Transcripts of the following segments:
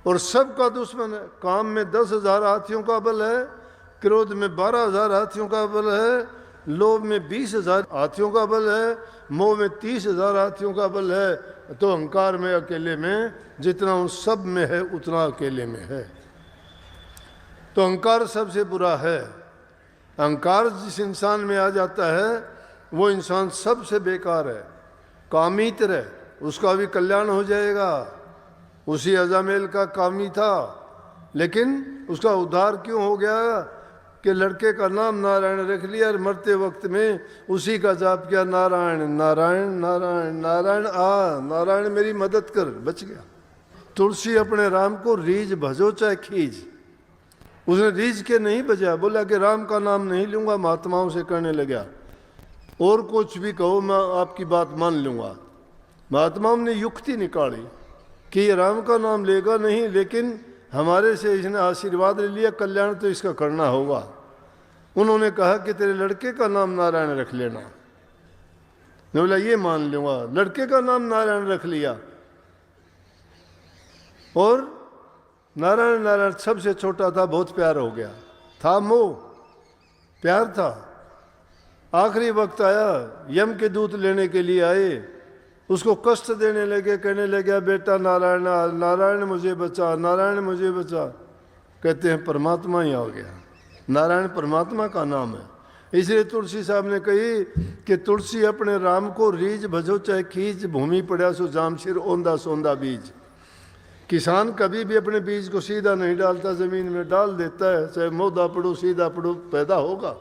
और सबका दुश्मन है। काम में 10,000 हाथियों का बल है, क्रोध में 12,000 हाथियों का बल है, लोभ में 20,000 हाथियों का बल है, मोह में 30,000 हाथियों का बल है। तो अहंकार में अकेले में जितना उन सब में है उतना अकेले में है। तो अहंकार सबसे बुरा है। अहंकार जिस इंसान में आ जाता है वो इंसान सबसे बेकार है। कामित्र है, उसका भी कल्याण हो जाएगा। उसी अजामेल का कामी था, लेकिन उसका उद्धार क्यों हो गया कि लड़के का नाम नारायण रख लिया और मरते वक्त में उसी का जाप किया, नारायण नारायण नारायण नारायण, नारायण मेरी मदद कर, बच गया। तुलसी अपने राम को रीझ भजो चाहे खींच, उसने रीझ के नहीं बजा, बोला कि राम का नाम नहीं लूंगा, महात्माओं से करने लगा, और कुछ भी कहो मैं आपकी बात मान लूंगा। महात्माओं ने युक्ति निकाली कि ये राम का नाम लेगा नहीं, लेकिन हमारे से इसने आशीर्वाद ले लिया, कल्याण तो इसका करना होगा। उन्होंने कहा कि तेरे लड़के का नाम नारायण रख लेना। मैं बोला ये मान लूंगा। लड़के का नाम नारायण रख लिया, और नारायण नारायण सबसे छोटा था, बहुत प्यार हो गया था, मोह प्यार था। आखिरी वक्त आया, यम के दूत लेने के लिए आए, उसको कष्ट देने लगे, कहने लगे बेटा नारायण नारायण मुझे बचा, नारायण मुझे बचा। कहते हैं परमात्मा ही आ गया। नारायण परमात्मा का नाम है। इसलिए तुलसी साहब ने कही कि तुलसी अपने राम को रीझ भजो चाहे खींच, भूमि पड़ा सो जामशिर ओंदा सोंदा बीज। किसान कभी भी अपने बीज को सीधा नहीं डालता, जमीन में डाल देता है, चाहे मोदा पड़ो सीधा पड़ो पैदा होगा।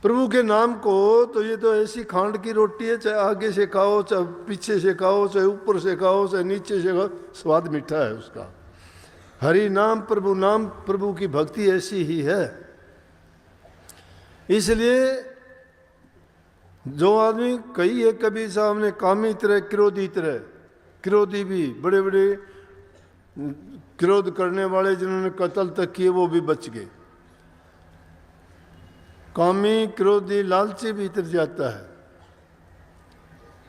प्रभु के नाम को तो ये तो ऐसी खांड की रोटी है, चाहे आगे से खाओ चाहे पीछे से खाओ, चाहे ऊपर से खाओ चाहे नीचे से खाओ, स्वाद मीठा है उसका। हरि नाम प्रभु की भक्ति ऐसी ही है। इसलिए जो आदमी कई है कबीर साहब ने, कामी तरह क्रोधी तरह, क्रोधी भी बड़े बड़े क्रोध करने वाले जिन्होंने कत्ल तक किए वो भी बच गए। कामी क्रोधी लालची भी इतर जाता है।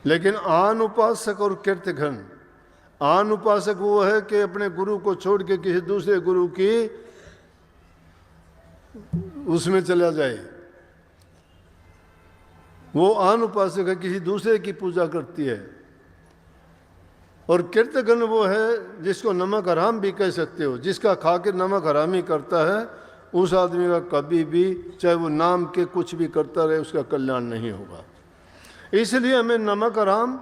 लेकिन आन उपासक और कीर्तघन, आन उपासक वो है कि अपने गुरु को छोड़ के किसी दूसरे गुरु की उसमें चला जाए, वो आन उपासक है, किसी दूसरे की पूजा करती है। और कीर्तघन वो है जिसको नमक हराम भी कह सकते हो, जिसका खा के नमक हरामी करता है, उस आदमी का कभी भी चाहे वो नाम के कुछ भी करता रहे उसका कल्याण नहीं होगा। इसलिए हमें नमक हराम,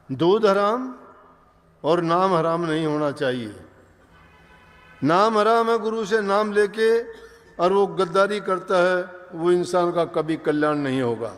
दूध हराम और नाम हराम नहीं होना चाहिए। नाम हराम है, गुरु से नाम लेके और वो गद्दारी करता है, वो इंसान का कभी कल्याण नहीं होगा।